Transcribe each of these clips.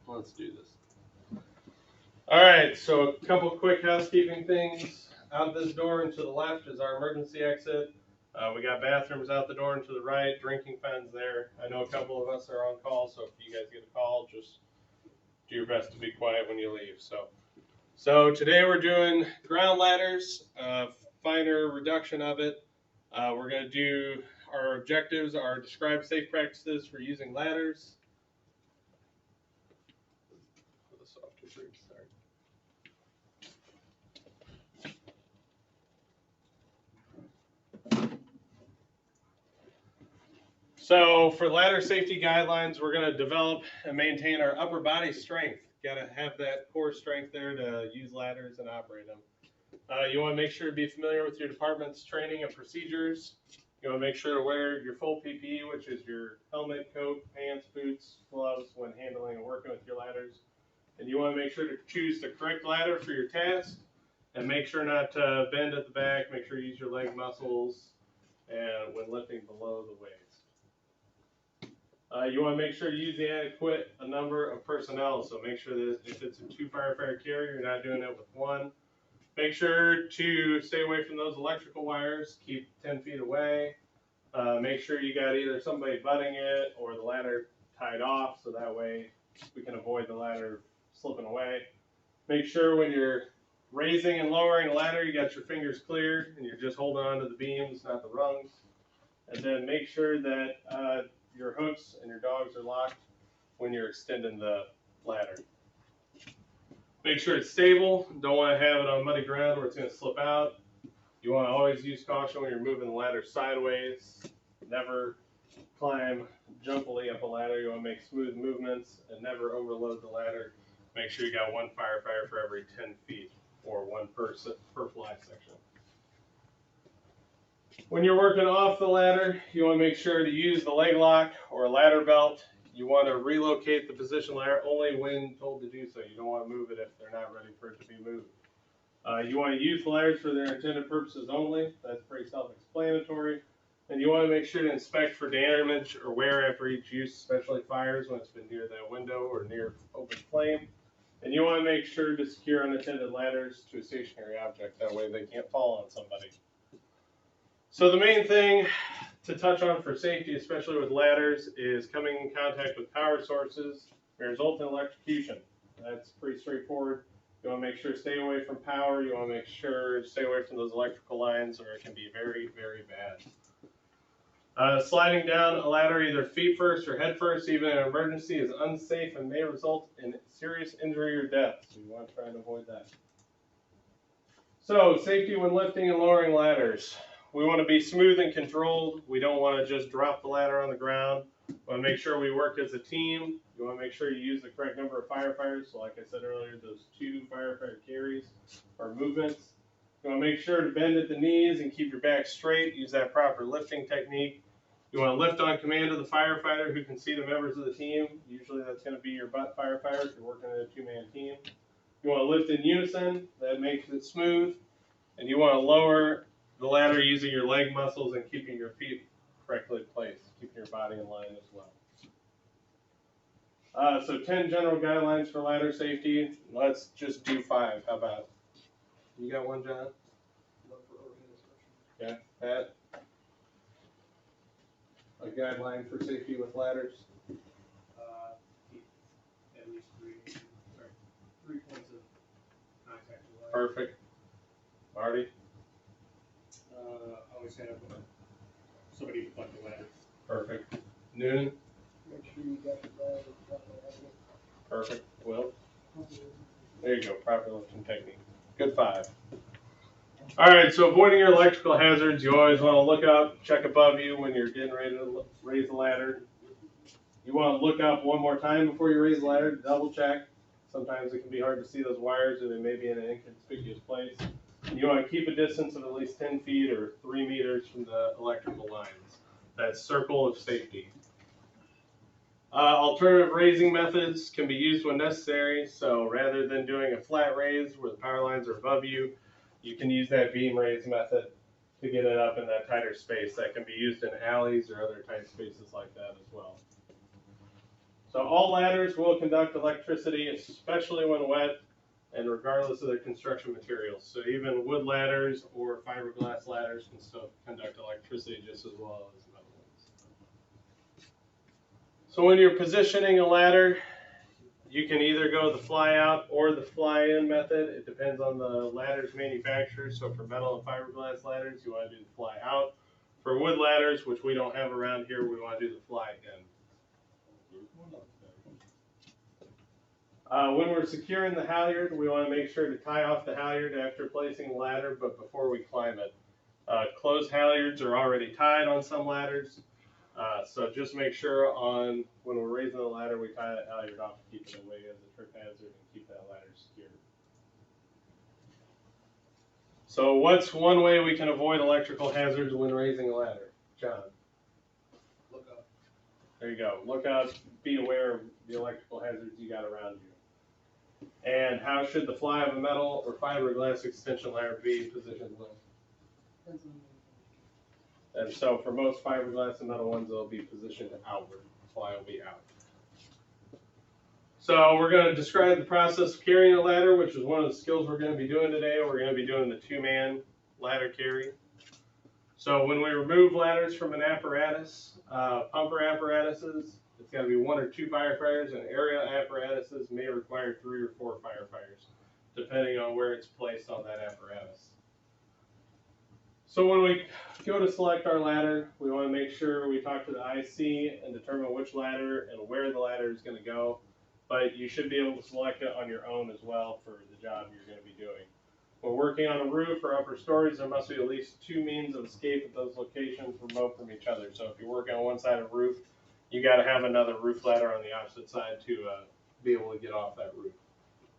Let's do this. All right, so a couple quick housekeeping things. Out this door and to the left is our emergency exit. We got bathrooms out the door and to the right, drinking fountains there. I know a couple of us are on call, so if you guys get a call, just do your best to be quiet when you leave. So today we're doing ground ladders, finer reduction of it. We're going to do our objectives are describe safe practices for using ladders. So for ladder safety guidelines, we're going to develop and maintain our upper body strength. Got to have that core strength there to use ladders and operate them. You want to make sure to be familiar with your department's training and procedures. You want to make sure to wear your full PPE, which is your helmet, coat, pants, boots, gloves when handling and working with your ladders. And you want to make sure to choose the correct ladder for your task. And make sure not to bend at the back. Make sure you use your leg muscles and when lifting below the waist. You want to make sure to use the adequate number of personnel. So make sure that if it's a 2 firefighter carrier, you're not doing it with 1. Make sure to stay away from those electrical wires. Keep 10 feet away. Make sure you got either somebody butting it or the ladder tied off, so that way we can avoid the ladder slipping away. Make sure when you're raising and lowering the ladder, you got your fingers clear and you're just holding on to the beams, not the rungs. And then make sure that your hooks and your dogs are locked when you're extending the ladder. Make sure it's stable. Don't want to have it on muddy ground where it's going to slip out. You want to always use caution when you're moving the ladder sideways. Never climb jumpily up a ladder. You want to make smooth movements and never overload the ladder. Make sure you got 1 firefighter for every 10 feet or 1 person per fly section. When you're working off the ladder, you want to make sure to use the leg lock or a ladder belt. You want to relocate the position ladder only when told to do so. You don't want to move it if they're not ready for it to be moved. You want to use the ladders for their intended purposes only. That's pretty self-explanatory. And you want to make sure to inspect for damage or wear after each use, especially fires when it's been near the window or near open flame. And you want to make sure to secure unattended ladders to a stationary object. That way they can't fall on somebody. So the main thing to touch on for safety, especially with ladders, is coming in contact with power sources may result in electrocution. That's pretty straightforward. You want to make sure to stay away from power. You want to make sure to stay away from those electrical lines or it can be very, very bad. Sliding down a ladder either feet first or head first, even in an emergency, is unsafe and may result in serious injury or death. So you want to try and avoid that. So safety when lifting and lowering ladders. We want to be smooth and controlled. We don't want to just drop the ladder on the ground. We want to make sure we work as a team. You want to make sure you use the correct number of firefighters. So like I said earlier, those 2 firefighter carries or movements. You want to make sure to bend at the knees and keep your back straight. Use that proper lifting technique. You want to lift on command of the firefighter who can see the members of the team. Usually that's going to be your butt firefighter if you're working in a 2-man team. You want to lift in unison. That makes it smooth. And you want to lower the ladder using your leg muscles and keeping your feet correctly placed, keeping your body in line as well. So 10 general guidelines for ladder safety. Let's just do 5. How about? You got one, John? Yeah, Pat? A guideline for safety with ladders? At least 3 points of contact with ladder. Perfect. Marty? Always have somebody to plug the ladder. Perfect. Noon? Make sure you got the bag and got the ladder. Perfect. Will? There you go. Proper lifting technique. Good 5. All right, so avoiding your electrical hazards, you always want to look up, check above you when you're getting ready to raise the ladder. You want to look up one more time before you raise the ladder, double check. Sometimes it can be hard to see those wires or they may be in an inconspicuous place. You want to keep a distance of at least 10 feet or 3 meters from the electrical lines. That circle of safety. Alternative raising methods can be used when necessary. So rather than doing a flat raise where the power lines are above you, you can use that beam raise method to get it up in that tighter space. That can be used in alleys or other tight spaces like that as well. So all ladders will conduct electricity, especially when wet, and regardless of their construction materials. So even wood ladders or fiberglass ladders can still conduct electricity just as well as metal ones. So when you're positioning a ladder, you can either go the fly out or the fly in method. It depends on the ladder's manufacturer. So for metal and fiberglass ladders, you want to do the fly out. For wood ladders, which we don't have around here, we want to do the fly in. When we're securing the halyard, we want to make sure to tie off the halyard after placing the ladder, but before we climb it. Closed halyards are already tied on some ladders, so just make sure on when we're raising the ladder, we tie that halyard off to keep it away as a trip hazard and keep that ladder secure. So what's one way we can avoid electrical hazards when raising a ladder? John? Look up. There you go. Look up, be aware of the electrical hazards you got around you. And how should the fly of a metal or fiberglass extension ladder be positioned with? And so for most fiberglass and metal ones, they'll be positioned outward. The fly will be out. So we're going to describe the process of carrying a ladder, which is one of the skills we're going to be doing today. We're going to be doing the two-man ladder carry. So when we remove ladders from an apparatus, pumper apparatuses, it's got to be 1 or 2 firefighters, and area apparatuses may require 3 or 4 firefighters, depending on where it's placed on that apparatus. So when we go to select our ladder, we want to make sure we talk to the IC and determine which ladder and where the ladder is going to go. But you should be able to select it on your own as well for the job you're going to be doing. When working on a roof or upper stories, there must be at least 2 means of escape at those locations remote from each other. So if you're working on one side of a roof, you got to have another roof ladder on the opposite side to be able to get off that roof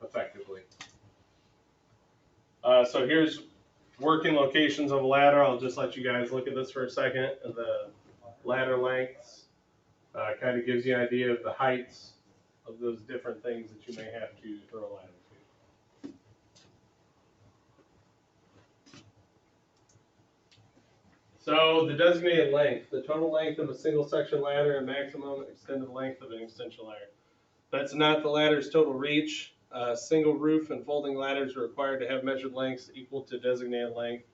effectively. So here's working locations of a ladder. I'll just let you guys look at this for a second. The ladder lengths kind of gives you an idea of the heights of those different things that you may have to throw a ladder to. So the designated length, the total length of a single section ladder and maximum extended length of an extension ladder. That's not the ladder's total reach. Single roof and folding ladders are required to have measured lengths equal to designated length.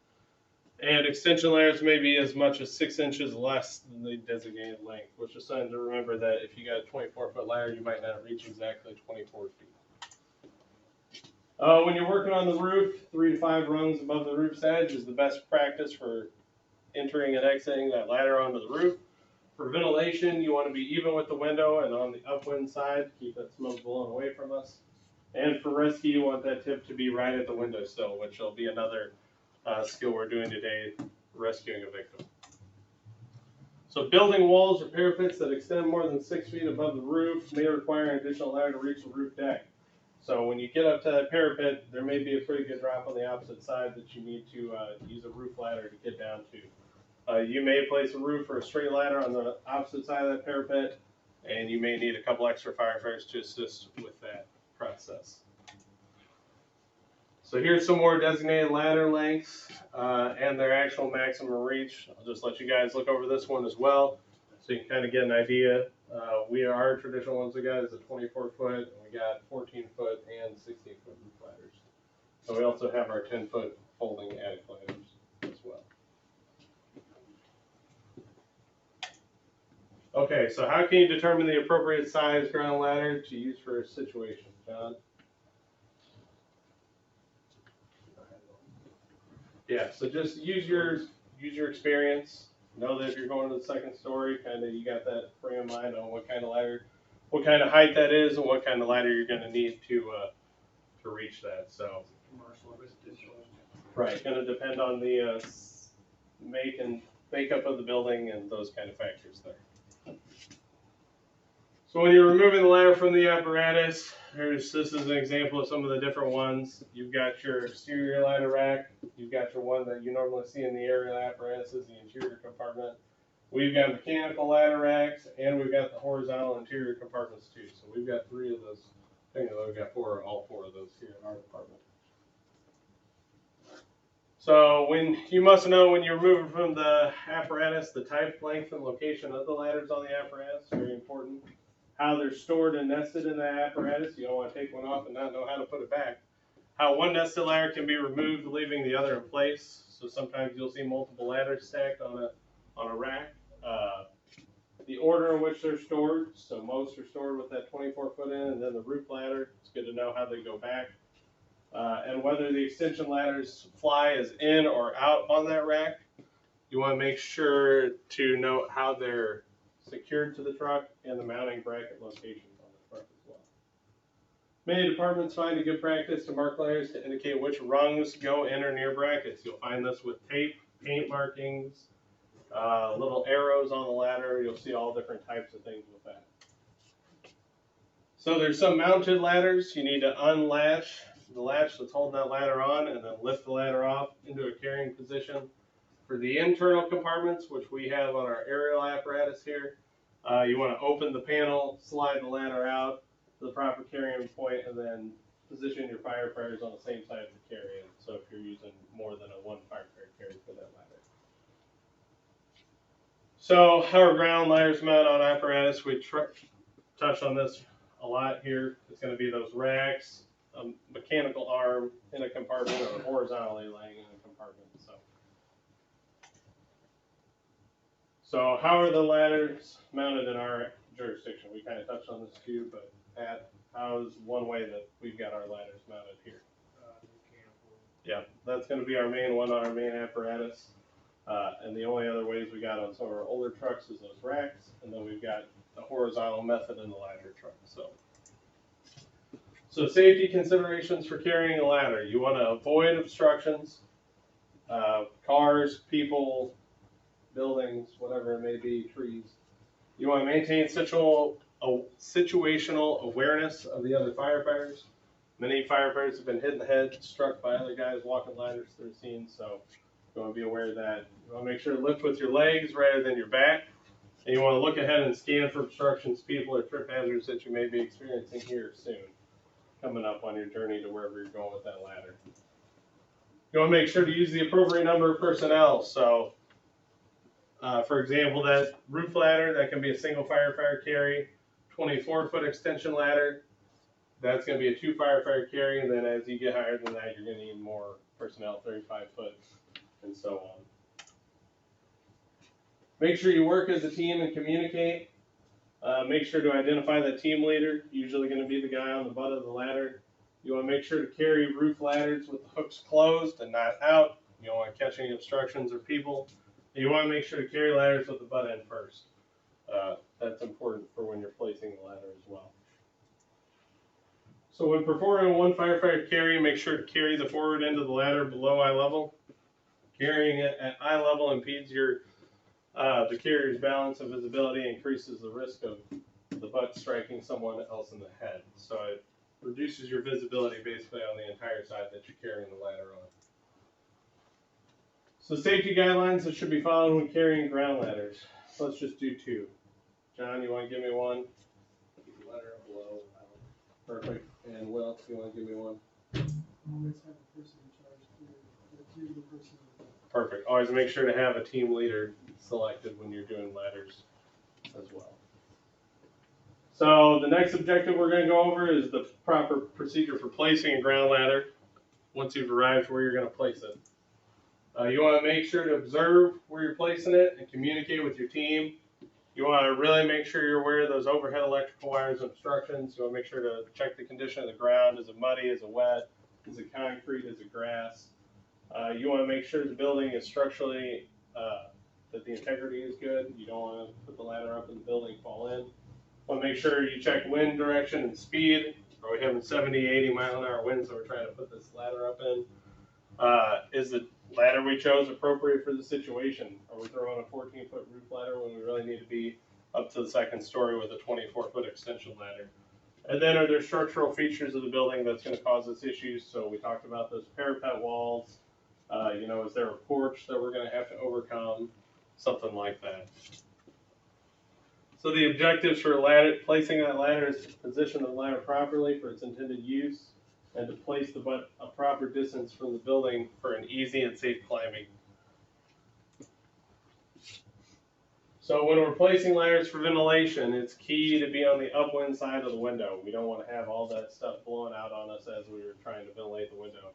And extension ladders may be as much as 6 inches less than the designated length, which is something to remember that if you got a 24-foot ladder, you might not reach exactly 24 feet. When you're working on the roof, 3 to 5 rungs above the roof's edge is the best practice for entering and exiting that ladder onto the roof. For ventilation, you want to be even with the window and on the upwind side, keep that smoke blowing away from us. And for rescue, you want that tip to be right at the windowsill, which will be another skill we're doing today, rescuing a victim. So building walls or parapets that extend more than 6 feet above the roof may require an additional ladder to reach the roof deck. So when you get up to that parapet, there may be a pretty good drop on the opposite side that you need to use a roof ladder to get down to. You may place a roof or a straight ladder on the opposite side of that parapet, and you may need a couple extra firefighters to assist with that process. So here's some more designated ladder lengths and their actual maximum reach. I'll just let you guys look over this one as well, so you can kind of get an idea. Our traditional ones we got is a 24-foot, and we got 14-foot and 16-foot roof ladders. So we also have our 10-foot folding attic ladders as well. Okay, so how can you determine the appropriate size ground ladder to use for a situation, John? Yeah, so just use your experience. Know that if you're going to the second story, kind of you got that frame of mind on what kind of ladder, what kind of height that is, and what kind of ladder you're going to need to reach that. So Commercial, residential. right, going to depend on the make and makeup of the building and those kind of factors there. So when you're removing the ladder from the apparatus, this is an example of some of the different ones. You've got your exterior ladder rack. You've got your one that you normally see in the aerial apparatuses, the interior compartment. We've got mechanical ladder racks, and we've got the horizontal interior compartments too. So we've got 3 of those. I think we've got all four of those here in our department. So you must know when you're moving from the apparatus, the type, length, and location of the ladders on the apparatus. Very important. how they're stored and nested in the apparatus. You don't want to take one off and not know how to put it back. How one nested ladder can be removed, leaving the other in place. So sometimes you'll see multiple ladders stacked on a rack. The order in which they're stored. So most are stored with that 24-foot in, and then the roof ladder. It's good to know how they go back. And whether the extension ladders fly is in or out on that rack. You want to make sure to note how they're secured to the truck and the mounting bracket locations on the truck as well. Many departments find a good practice to mark ladders to indicate which rungs go in or near brackets. You'll find this with tape, paint markings, little arrows on the ladder. You'll see all different types of things with that. So there's some mounted ladders. You need to unlatch the latch that's holding that ladder on and then lift the ladder off into a carrying position. For the internal compartments, which we have on our aerial apparatus here, you want to open the panel, slide the ladder out to the proper carrying point, and then position your firefighters on the same side of the carry-in. So if you're using more than one firefighter carry for that ladder. So how are ground ladders mounted on apparatus? We touched on this a lot here. It's going to be those racks, a mechanical arm in a compartment, or horizontally laying in a compartment. So how are the ladders mounted in our jurisdiction? We kind of touched on this too, but Pat, how's one way that we've got our ladders mounted here? Mechanical. Yeah, that's going to be our main one on our main apparatus. And the only other ways we got on some of our older trucks is those racks, and then we've got the horizontal method in the ladder truck. So safety considerations for carrying a ladder. You want to avoid obstructions, cars, people, buildings, whatever it may be, trees. You want to maintain situational awareness of the other firefighters. Many firefighters have been hit in the head, struck by other guys walking ladders through the scene, so you want to be aware of that. You want to make sure to lift with your legs rather than your back. And you want to look ahead and scan for obstructions, people, or trip hazards that you may be experiencing here soon, coming up on your journey to wherever you're going with that ladder. You want to make sure to use the appropriate number of personnel. So, for example, that roof ladder, that can be a single firefighter carry. 24-foot extension ladder, that's going to be a 2 firefighter carry. And then as you get higher than that, you're going to need more personnel, 35-foot, and so on. Make sure you work as a team and communicate. Make sure to identify the team leader, usually going to be the guy on the butt of the ladder. You want to make sure to carry roof ladders with the hooks closed and not out. You don't want to catch any obstructions or people. You want to make sure to carry ladders with the butt end first. That's important for when you're placing the ladder as well. So when performing a 1 firefighter carry, make sure to carry the forward end of the ladder below eye level. Carrying it at eye level impedes the carrier's balance and visibility, increases the risk of the butt striking someone else in the head. So it reduces your visibility basically on the entire side that you're carrying the ladder on. So safety guidelines that should be followed when carrying ground ladders. Let's just do 2. John, you want to give me one? Ladder below. Perfect. And Will, you want to give me one? Always have a person in charge to the person. Perfect. Always make sure to have a team leader selected when you're doing ladders as well. So the next objective we're going to go over is the proper procedure for placing a ground ladder once you've arrived where you're going to place it. You want to make sure to observe where you're placing it and communicate with your team. You want to really make sure you're aware of those overhead electrical wires and obstructions. You want to make sure to check the condition of the ground. Is it muddy? Is it wet? Is it concrete? Is it grass? You want to make sure the building is structurally, that the integrity is good. You don't want to put the ladder up and the building fall in. Want to make sure you check wind direction and speed. Are we having 70, 80 mile an hour winds that we're trying to put this ladder up in? Is the ladder we chose appropriate for the situation? Are we throwing a 14-foot roof ladder when we really need to be up to the 2nd story with a 24-foot extension ladder? And then are there structural features of the building that's going to cause us issues? So we talked about those parapet walls. Is there a porch that we're going to have to overcome? Something like that. So the objectives for placing that ladder is to position the ladder properly for its intended use and to place the butt a proper distance from the building for an easy and safe climbing. So when we're placing ladders for ventilation, it's key to be on the upwind side of the window. We don't want to have all that stuff blowing out on us as we were trying to ventilate the window.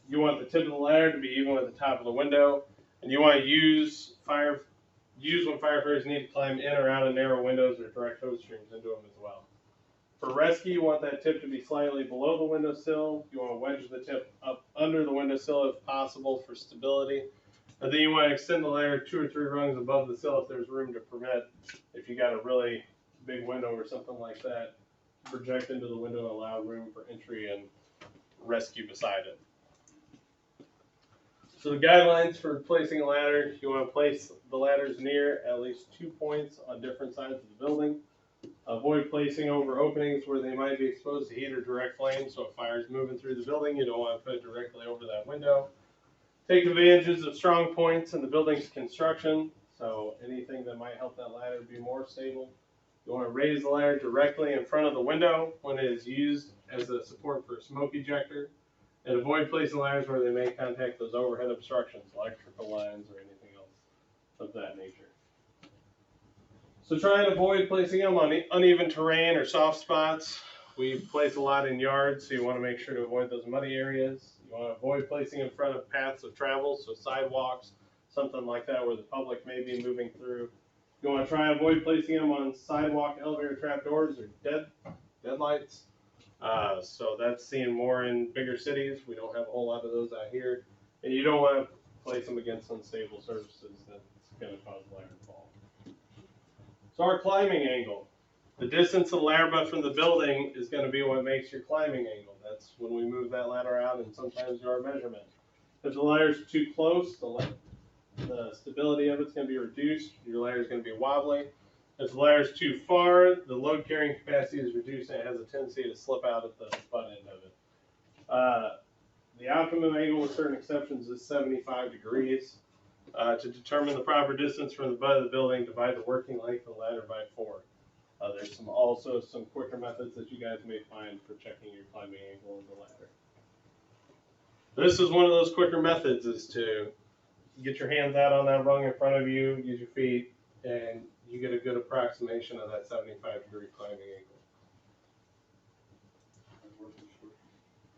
You want the tip of the ladder to be even with the top of the window, and you want to use when firefighters need to climb in or out of narrow windows or direct hose streams into them as well. For rescue, you want that tip to be slightly below the windowsill. You want to wedge the tip up under the windowsill if possible for stability. And then you want to extend the ladder 2 or 3 rungs above the sill if there's room to permit. If you got a really big window or something like that, project into the window and allow room for entry and rescue beside it. So the guidelines for placing a ladder, you want to place the ladders near at least 2 points on different sides of the building. Avoid placing over openings where they might be exposed to heat or direct flame. So if fire's moving through the building, you don't want to put it directly over that window. Take advantages of strong points in the building's construction. So anything that might help that ladder be more stable. You want to raise the ladder directly in front of the window when it is used as a support for a smoke ejector. And avoid placing ladders where they may contact those overhead obstructions, electrical lines, or anything else of that nature. So try and avoid placing them on uneven terrain or soft spots. We place a lot in yards, so you want to make sure to avoid those muddy areas. You want to avoid placing in front of paths of travel, so sidewalks, something like that where the public may be moving through. You want to try and avoid placing them on sidewalk, elevator trap doors, or deadlights. So that's seen more in bigger cities. We don't have a whole lot of those out here. And you don't want to place them against unstable surfaces that's going to cause ladder fall. So our climbing angle. The distance of the ladder butt from the building is going to be what makes your climbing angle. That's when we move that ladder out and sometimes do our measurement. If the ladder's too close, the stability of it's going to be reduced. Your ladder is going to be wobbly. If the ladder is too far, the load carrying capacity is reduced and it has a tendency to slip out at the butt end of it. The optimum angle with certain exceptions is 75 degrees. To determine the proper distance from the butt of the building, divide the working length of the ladder by 4. There's also some quicker methods that you guys may find for checking your climbing angle of the ladder. This is one of those quicker methods, is to get your hands out on that rung in front of you, use your feet, and you get a good approximation of that 75-degree climbing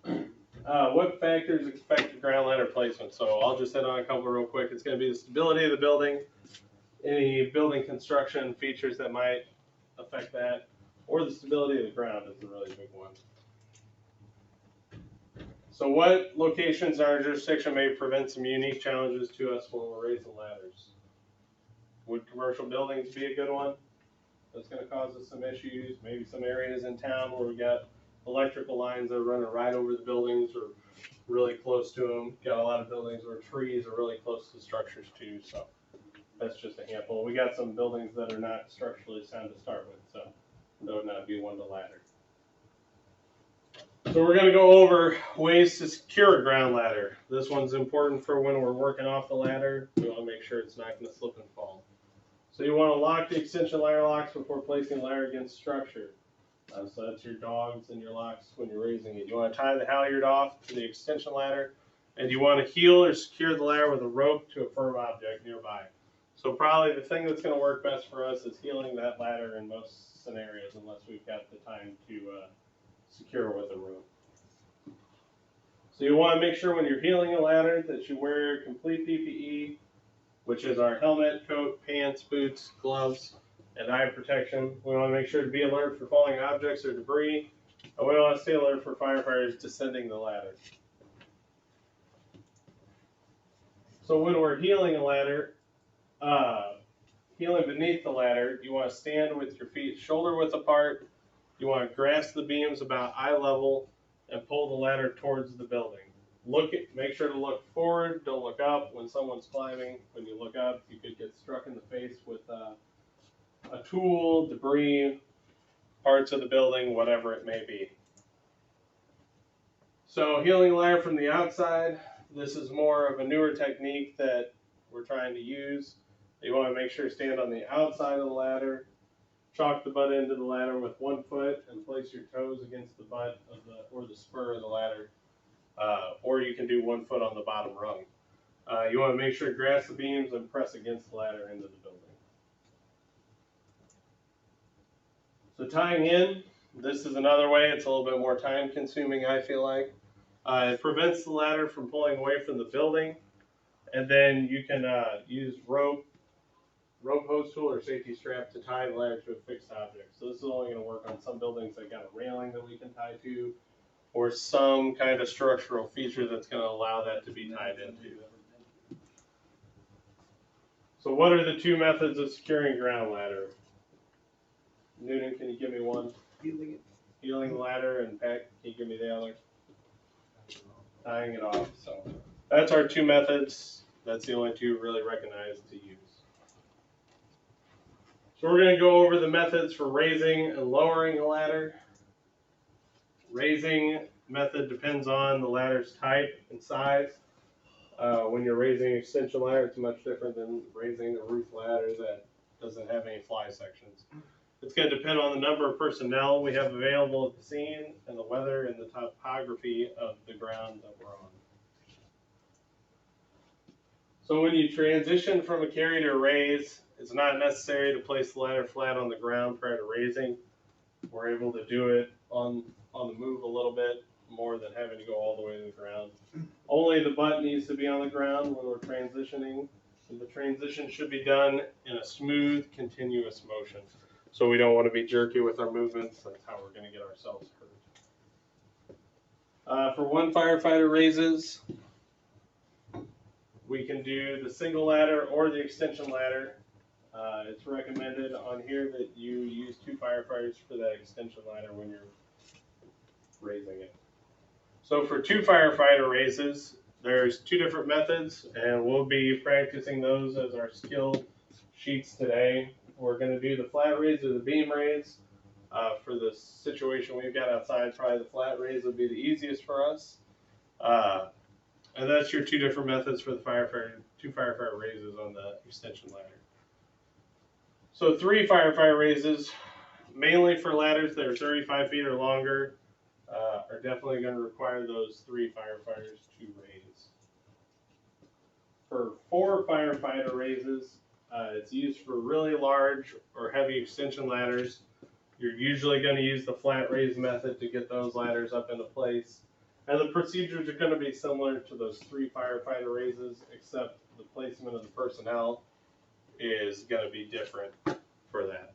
angle. What factors affect your ground ladder placement? So I'll just hit on a couple real quick. It's going to be the stability of the building, any building construction features that might affect that, or the stability of the ground is a really big one. So what locations in our jurisdiction may present some unique challenges to us when we're raising ladders? Would commercial buildings be a good one? That's going to cause us some issues. Maybe some areas in town where we got electrical lines that are running right over the buildings or really close to them. Got a lot of buildings where trees are really close to structures too. So that's just a handful. We got some buildings that are not structurally sound to start with, so that would not be one to ladder. So we're going to go over ways to secure a ground ladder. This one's important for when we're working off the ladder. We want to make sure it's not going to slip and fall. So you want to lock the extension ladder locks before placing the ladder against structure. So that's your dogs and your locks when you're raising it. You want to tie the halyard off to the extension ladder, and you want to heel or secure the ladder with a rope to a firm object nearby. So probably the thing that's going to work best for us is heeling that ladder in most scenarios, unless we've got the time to secure with a rope. So you want to make sure when you're heeling a ladder that you wear complete PPE, which is our helmet, coat, pants, boots, gloves, and eye protection. We want to make sure to be alert for falling objects or debris, and we want to stay alert for firefighters descending the ladder. So when we're heeling a ladder, heeling beneath the ladder, you want to stand with your feet shoulder width apart. You want to grasp the beams about eye level and pull the ladder towards the building. Make sure to look forward, don't look up. When someone's climbing, when you look up, you could get struck in the face with a tool, debris, parts of the building, whatever it may be. So heeling the ladder from the outside, this is more of a newer technique that we're trying to use. You want to make sure to stand on the outside of the ladder, chalk the butt end of the ladder with 1 foot, and place your toes against the butt of or the spur of the ladder. Or you can do 1 foot on the bottom rung. You want to make sure to grasp the beams and press against the ladder into the building. So tying in, this is another way. It's a little bit more time consuming, I feel like. It prevents the ladder from pulling away from the building. And then you can use rope hose tool or safety strap to tie the ladder to a fixed object. So this is only going to work on some buildings that got a railing that we can tie to, or some kind of structural feature that's going to allow that to be tied into. So what are the two methods of securing ground ladder? Newton, can you give me one? Heeling the ladder, and Pat, can you give me the other? Tying it off. So that's our two methods. That's the only two really recognized to use. So we're going to go over the methods for raising and lowering a ladder. Raising method depends on the ladder's type and size. When you're raising an extension ladder, it's much different than raising a roof ladder that doesn't have any fly sections. It's going to depend on the number of personnel we have available at the scene and the weather and the topography of the ground that we're on. So when you transition from a carry to a raise, it's not necessary to place the ladder flat on the ground prior to raising. We're able to do it on the move a little bit more than having to go all the way to the ground. Only the butt needs to be on the ground when we're transitioning. And the transition should be done in a smooth, continuous motion. So we don't want to be jerky with our movements. That's how we're going to get ourselves hurt. For one firefighter raises, we can do the single ladder or the extension ladder. It's recommended on here that you use 2 firefighters for that extension ladder when you're raising it. So for 2 firefighter raises, there's 2 different methods, and we'll be practicing those as our skill sheets today. We're going to do the flat raise or the beam raise. For the situation we've got outside, probably the flat raise would be the easiest for us. And that's your 2 different methods for the 2 firefighter raises on the extension ladder. So 3 firefighter raises, mainly for ladders that are 35 feet or longer, are definitely going to require those 3 firefighters to raise. For 4 firefighter raises, it's used for really large or heavy extension ladders. You're usually going to use the flat raise method to get those ladders up into place. And the procedures are going to be similar to those 3 firefighter raises, except the placement of the personnel is going to be different for that.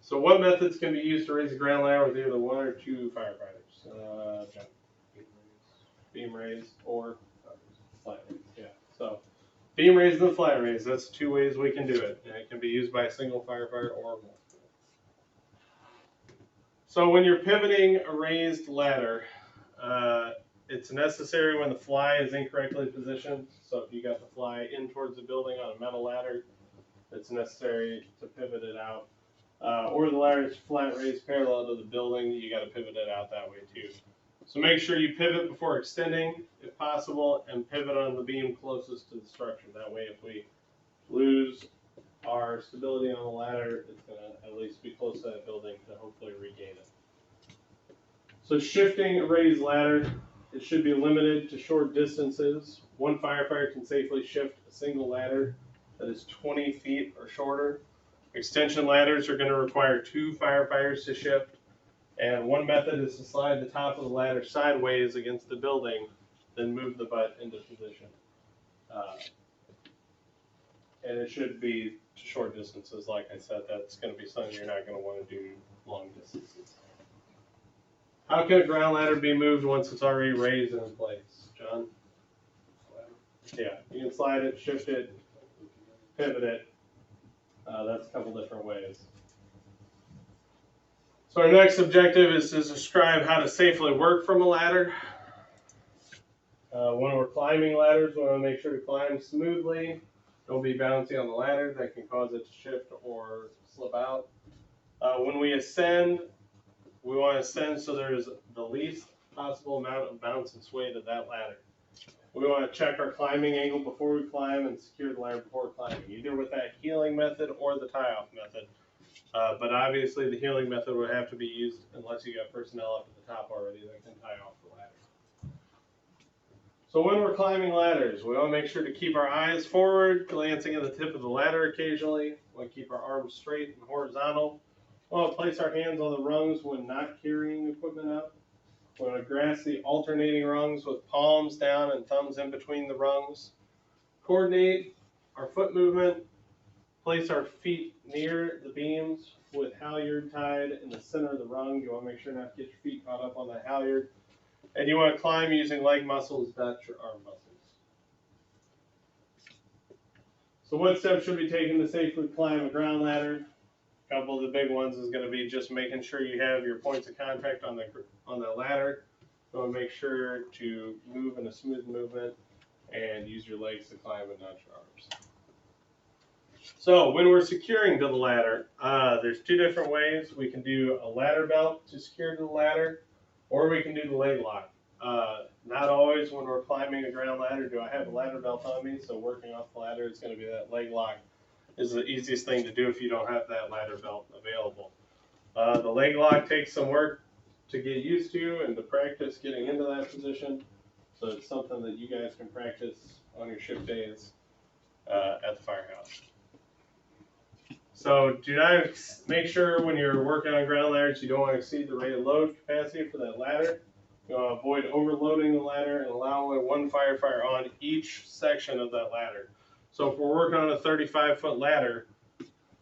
So what methods can be used to raise a ground ladder with either 1 or 2 firefighters? Beam raise or flat raise. Yeah. So beam raise and flat raise, that's 2 ways we can do it. And it can be used by a single firefighter or multiple. So when you're pivoting a raised ladder, it's necessary when the fly is incorrectly positioned. So if you got the fly in towards the building on a metal ladder, it's necessary to pivot it out. Or the ladder is flat raised parallel to the building, you got to pivot it out that way too. So make sure you pivot before extending, if possible, and pivot on the beam closest to the structure. That way, if we lose our stability on the ladder, it's going to at least be close to that building to hopefully regain it. So shifting a raised ladder, it should be limited to short distances. 1 firefighter can safely shift a single ladder that is 20 feet or shorter. Extension ladders are going to require 2 firefighters to shift. And one method is to slide the top of the ladder sideways against the building, then move the butt into position. And it should be to short distances. Like I said, that's going to be something you're not going to want to do long distances. How can a ground ladder be moved once it's already raised and in place? John? Yeah, you can slide it, shift it, pivot it. That's a couple different ways. So our next objective is to describe how to safely work from a ladder. When we're climbing ladders, we want to make sure to climb smoothly. Don't be bouncing on the ladder. That can cause it to shift or slip out. When we ascend, we want to ascend so there's the least possible amount of bounce and sway to that ladder. We want to check our climbing angle before we climb and secure the ladder before climbing, either with that heeling method or the tie-off method. But obviously the heeling method would have to be used unless you got personnel up at the top already that can tie off the ladder. So when we're climbing ladders, we want to make sure to keep our eyes forward, glancing at the tip of the ladder occasionally. We want to keep our arms straight and horizontal. We want to place our hands on the rungs when not carrying equipment up. We want to grasp the alternating rungs with palms down and thumbs in between the rungs. Coordinate our foot movement. Place our feet near the beams with halyard tied in the center of the rung. You want to make sure not to get your feet caught up on the halyard. And you want to climb using leg muscles, not your arm muscles. So what steps should be taken to safely climb a ground ladder? A couple of the big ones is going to be just making sure you have your points of contact on the ladder. You want to make sure to move in a smooth movement and use your legs to climb and not your arms. So when we're securing to the ladder, there's two different ways. We can do a ladder belt to secure to the ladder, or we can do the leg lock. Not always when we're climbing a ground ladder do I have a ladder belt on me, so working off the ladder is going to be that leg lock is the easiest thing to do if you don't have that ladder belt available. The leg lock takes some work to get used to and to practice getting into that position, so it's something that you guys can practice on your shift days at the firehouse. So do not make sure when you're working on ground ladders you don't want to exceed the rated load capacity for that ladder. You want to avoid overloading the ladder and allow only one firefighter on each section of that ladder. So if we're working on a 35-foot ladder,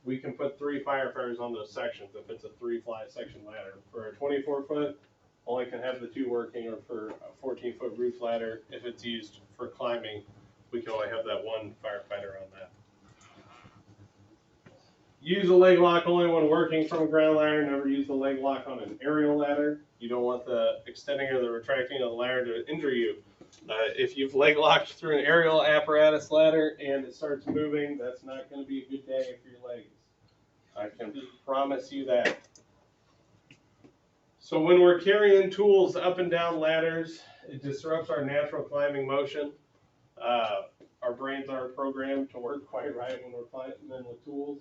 we can put 3 firefighters on those sections if it's a 3-fly section ladder. For a 24-foot, only can have the 2 working, or for a 14-foot roof ladder, if it's used for climbing, we can only have that 1 firefighter on that. Use a leg lock only when working from a ground ladder. Never use the leg lock on an aerial ladder. You don't want the extending or the retracting of the ladder to injure you. If you've leg locked through an aerial apparatus ladder and it starts moving, that's not going to be a good day for your legs. I can promise you that. So when we're carrying tools up and down ladders, it disrupts our natural climbing motion. Our brains aren't programmed to work quite right when we're climbing with tools.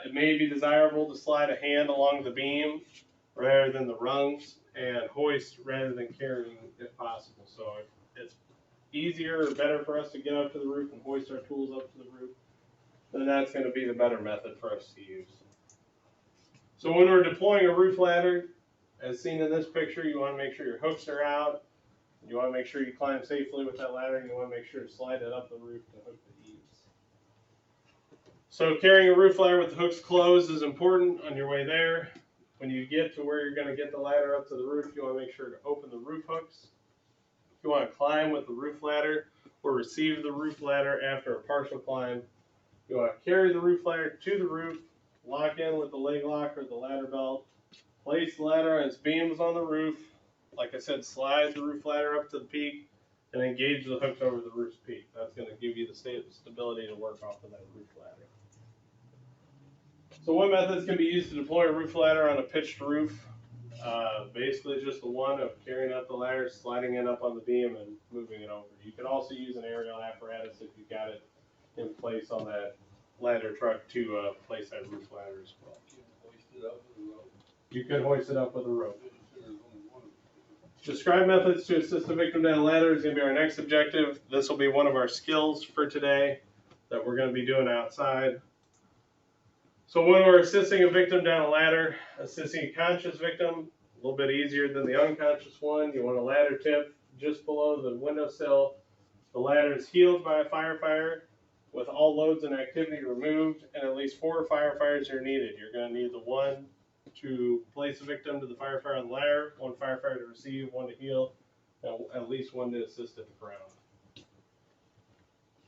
It may be desirable to slide a hand along the beam rather than the rungs, and hoist rather than carrying if possible. So if it's easier or better for us to get up to the roof and hoist our tools up to the roof, then that's going to be the better method for us to use. So when we're deploying a roof ladder, as seen in this picture, you want to make sure your hooks are out. You want to make sure you climb safely with that ladder, and you want to make sure to slide it up the roof to hook the eaves. So carrying a roof ladder with the hooks closed is important on your way there. When you get to where you're going to get the ladder up to the roof, you want to make sure to open the roof hooks. If you want to climb with the roof ladder or receive the roof ladder after a partial climb, you want to carry the roof ladder to the roof, lock in with the leg lock or the ladder belt, place the ladder on its beams on the roof. Like I said, slide the roof ladder up to the peak and engage the hooks over the roof's peak. That's going to give you the stability to work off of that roof ladder. So what methods can be used to deploy a roof ladder on a pitched roof? Basically just the one of carrying up the ladder, sliding it up on the beam, and moving it over. You can also use an aerial apparatus if you've got it in place on that ladder truck to place that roof ladder as well. You can hoist it up with a rope. Describe methods to assist the victim down a ladder is going to be our next objective. This will be one of our skills for today that we're going to be doing outside. So when we're assisting a victim down a ladder, assisting a conscious victim, a little bit easier than the unconscious one. You want a ladder tip just below the windowsill. The ladder is heeled by a firefighter with all loads and activity removed, and at least 4 firefighters are needed. You're going to need the 1 to place the victim to the firefighter on the ladder, 1 firefighter to receive, 1 to heal, and at least 1 to assist at the ground.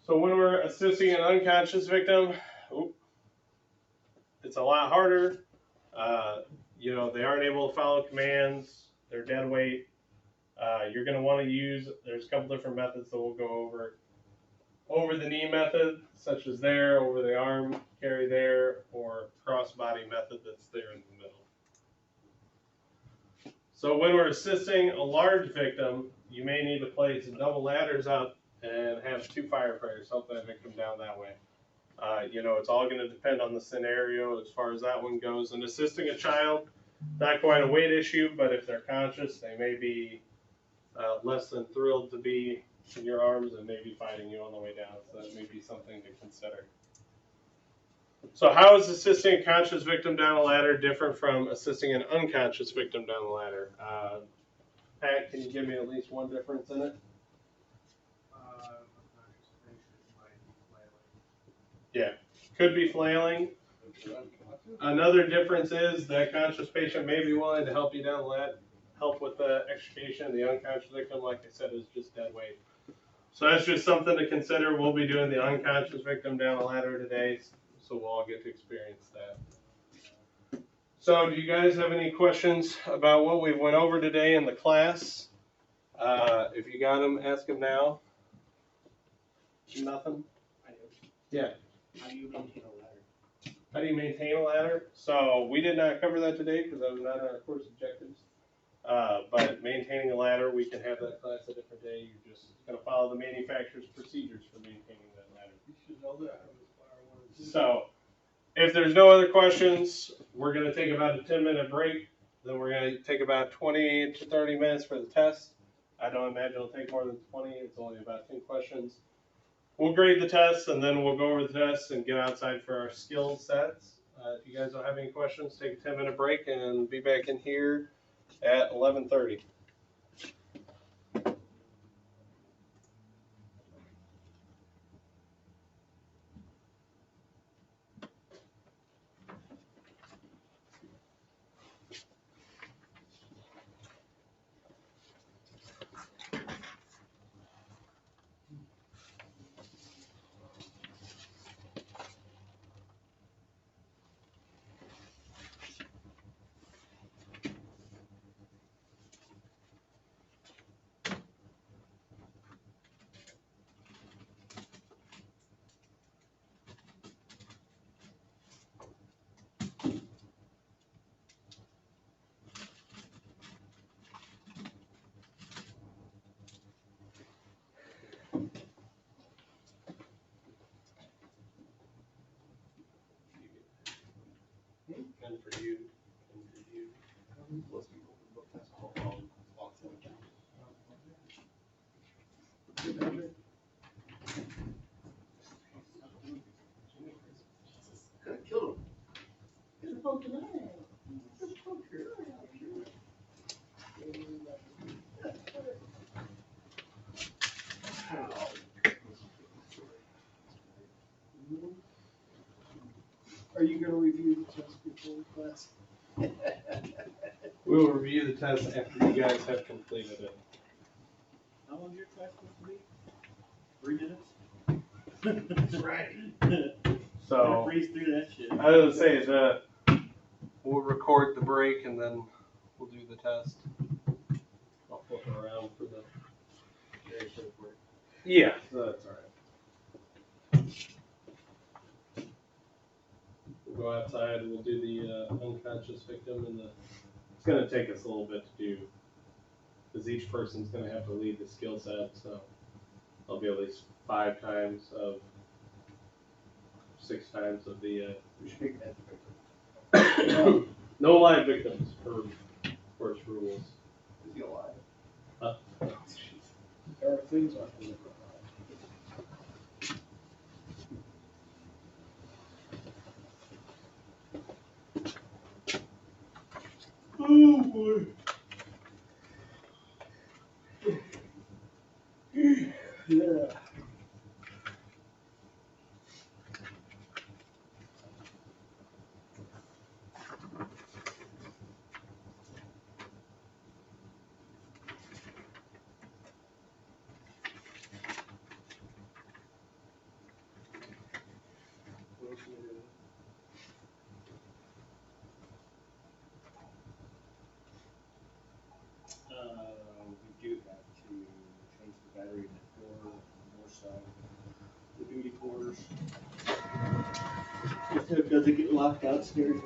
So when we're assisting an unconscious victim, it's a lot harder. You know, they aren't able to follow commands. They're dead weight. You're going to want to use, there's a couple different methods that we'll go over. Over the knee method, such as there, over the arm, carry there, or crossbody method that's there in the middle. So when we're assisting a large victim, you may need to place double ladders up and have 2 firefighters help that victim down that way. You know, it's all going to depend on the scenario as far as that one goes. And assisting a child, not quite a weight issue, but if they're conscious, they may be less than thrilled to be in your arms and maybe fighting you on the way down. So that may be something to consider. So how is assisting a conscious victim down a ladder different from assisting an unconscious victim down the ladder? Pat, can you give me at least one difference in it? Unconscious patient might be flailing. Yeah, could be flailing. Another difference is that conscious patient may be willing to help you down the ladder, help with the extrication. The unconscious victim, like I said, is just dead weight. So that's just something to consider. We'll be doing the unconscious victim down the ladder today, so we'll all get to experience that. So do you guys have any questions about what we went over today in the class? If you got them, ask them now. Nothing? Yeah. How do you maintain a ladder? How do you maintain a ladder? So we did not cover that today because that was not our course objectives. But maintaining a ladder, we can have that class a different day. You're just going to follow the manufacturer's procedures for maintaining that ladder. You should know that. I was fire one and two. So if there's no other questions, we're going to take about a 10-minute break. Then we're going to take about 20 to 30 minutes for the test. I don't imagine it'll take more than 20. It's only about 10 questions. We'll grade the tests and then we'll go over the tests and get outside for our skill sets. If you guys don't have any questions, take a 10-minute break and be back in here at 11:30. And for you, and for you. Most people book that's all long time. Could have killed him. He's a poker man. He's a poker. Are you gonna review the test before class? We will review the test after you guys have completed it. How long's your class supposed to be? 3 minutes? That's right. So Breeze through that shit. I was gonna say that we'll record the break and then we'll do the test. I'll flip it around for the. Yeah, that's all right. We'll go outside and we'll do the unconscious victim and the. It's gonna take us a little bit to do, because each person's gonna have to lead the skill set. So there'll be at least 5 times of. 6 times of the. We should make that the victim. No live victims per course rules. Is he alive? There are things I can look at. Oh boy. Yeah. We do have to change the battery in the north side, the duty quarters. Does it get locked downstairs?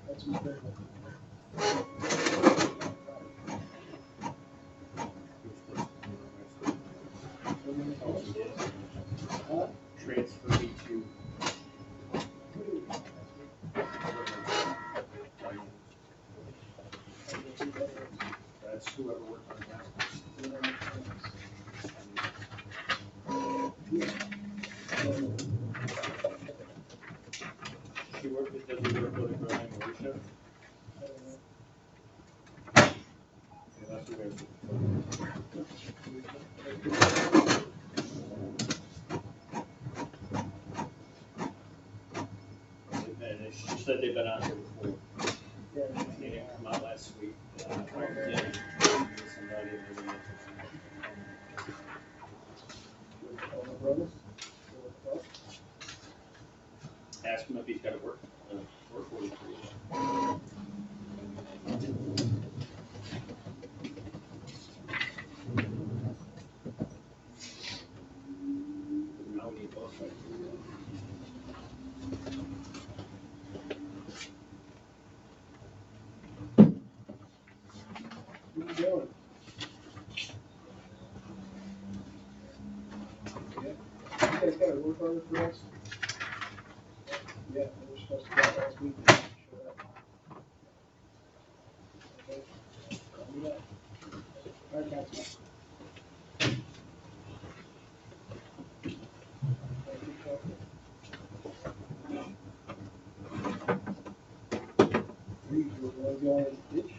That's is very. Huh? Transfer me to. That's whoever worked on that. She worked with, does he work with a girl named Alicia? Yeah, that's who it is. And she said they've been out here before. They didn't come out last week. I called them in, somebody, and they didn't. Ask him if he's got to work order for you. Now we need both sides. Where you going? You guys got a work order for us? Yeah, we were supposed to go out last week. Showed up. Okay. Call me back. All right, Councilman. Thank you, Councilman. We're going to the ditch.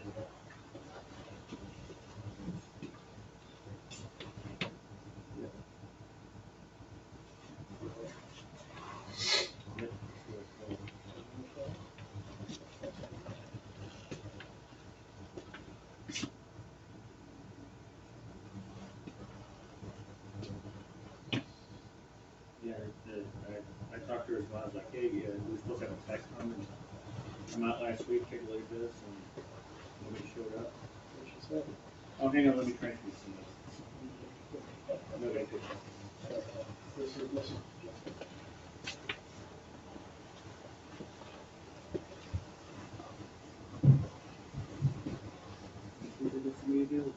Yeah, I talked to her as well. I was like, hey, yeah, we were supposed to have a tech come out last week, take a look at this, and nobody showed up. What she said. Oh, hang on, let me transfer you somebody. No, they didn't. This is. We did this for me again.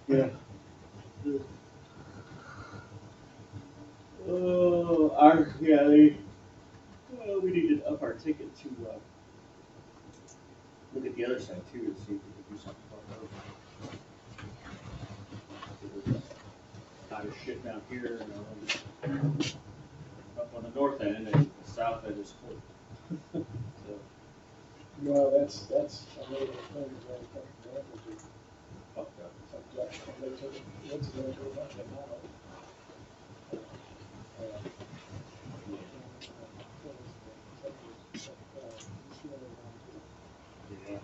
Yeah. Oh, we need to up our ticket to, look at the other side too, to see if we can do something about those. Hot as shit down here, up on the north end, and the south end is cold. So, Well, that's another thing, that companies fucked up. they took it, what's the name of it, now? Yeah.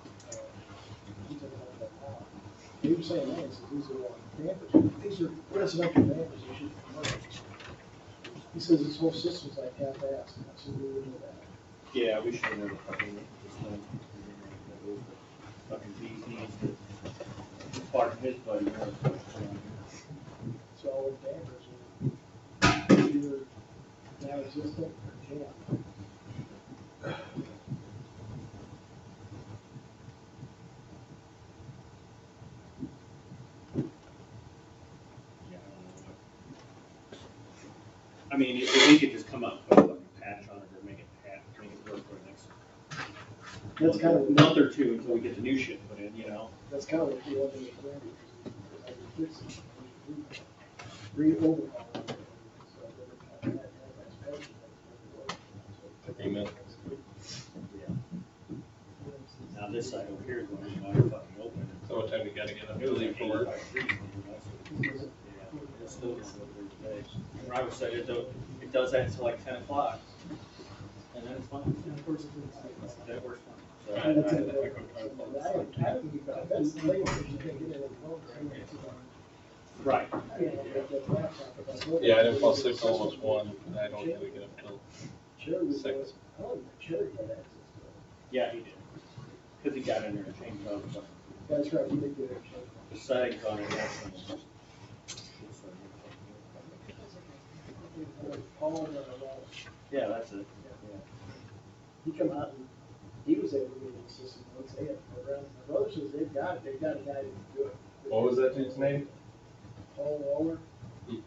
He was saying, man, he said, these are all campers, these are residential campers, you should commercial. He says this whole system's like half-assed, and I said, we would know that. Yeah, we should have never fucking, just done, fucking bees knees, that part of his buddy, So all the campers are either non-existent or jammed. Yeah, I don't know what. I mean, if we could just come up and put a fucking patch on it or make it work for the next That's kind of, month or two until we get the new shit put in, you know? that's kind of what you want to do, because I can fix it. Re-overhaul it. So every time that has patch, Amen. Yeah. Now this side over here is going to be wide fucking open. So what time you gotta get up It to was leave like for work? 85 degrees, yeah, it's still gonna go there today. Robert said it does that until like 10 o'clock. And then it's fine. And of course, Then it works fine. So I don't think that's the thing, because you can't get it in the phone, Right. Yeah, I didn't fall asleep till almost 1, and I don't usually get up till Cherry was, 6. I don't think Cherry had access to it. Yeah, he did. Because he got in there and changed all the That's right, he did get it. the settings on it. Paul all over the wall. Yeah, that's it. He come out and he was able to get the system once they had it around. My brother says they've got a guy that can do it. What was that dude's name? Paul Waller. Hmm.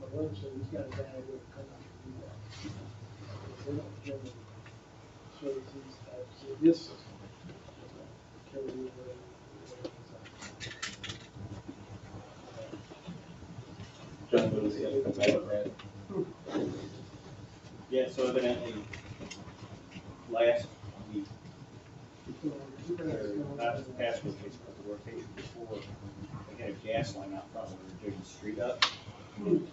My brother said he's got a guy that would come out and do that. They don't generally show these types of this system. Carry it away. John Lewis, yeah, that's right. Yeah, so evidently, last week, or not the past week, but the rotation before, they had a gas line out front where they're digging the street up. And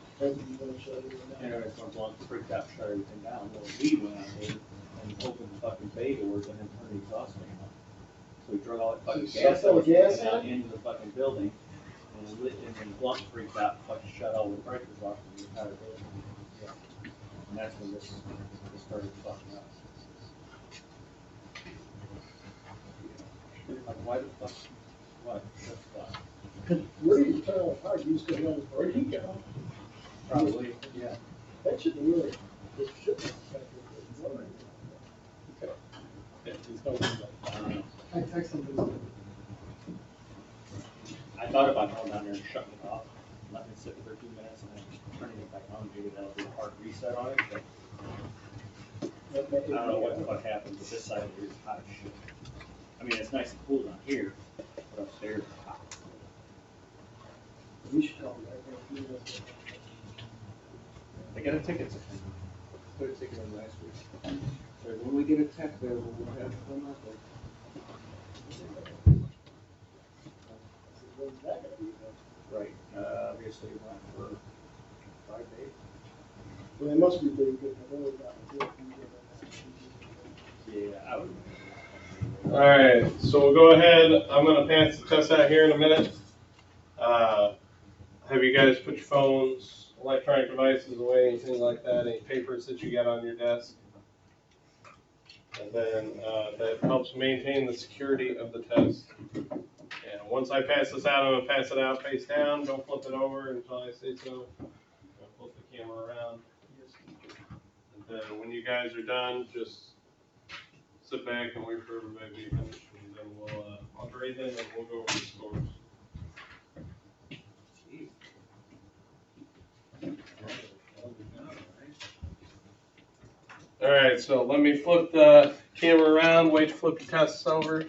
everyone's going freaked out, shut everything down. Well, we went out there and opened the fucking bay doors and then turned the exhaust fan on. So we drug all that fucking So gas suck all the gas out in? into the fucking building. And then Blunt freaked out, fucking shut all the breakers off in the entire building. Yeah. And that's when this started fucking up. Like, why the fuck, what, shut the fuck? Where do you turn on the power? You just go down, where do you go? Probably, yeah. That should really, it should be effective. Yeah, he's going. I don't know. I text him. I thought about going down there and shutting it off, letting it sit for 2 minutes and then turning it back on, maybe that'll do a hard reset on it, but I don't know what the fuck happened, but this side of here is hot as shit. I mean, it's nice and cool down here, but upstairs it's hot. We should call him. They got a ticket to Put a ticket on last week. so When we get a tech there, we'll have to come out there. When's that gonna be? right, obviously it went for 5 days. Well, they must be pretty good. I've only gotten Yeah, I would. Alright, so we'll go ahead, I'm gonna pass the test out here in a minute. Have you guys put your phones, electronic devices away, anything like that, any papers that you got on your desk? And then, that helps maintain the security of the test. And once I pass this out, I'm gonna pass it out face down, don't flip it over until I say so. I'll flip the camera around. And then when you guys are done, just sit back and wait for everybody to be finished, and then we'll, I'll grade them and we'll go over the scores. Alright, so let me flip the camera around, wait to flip your tests over.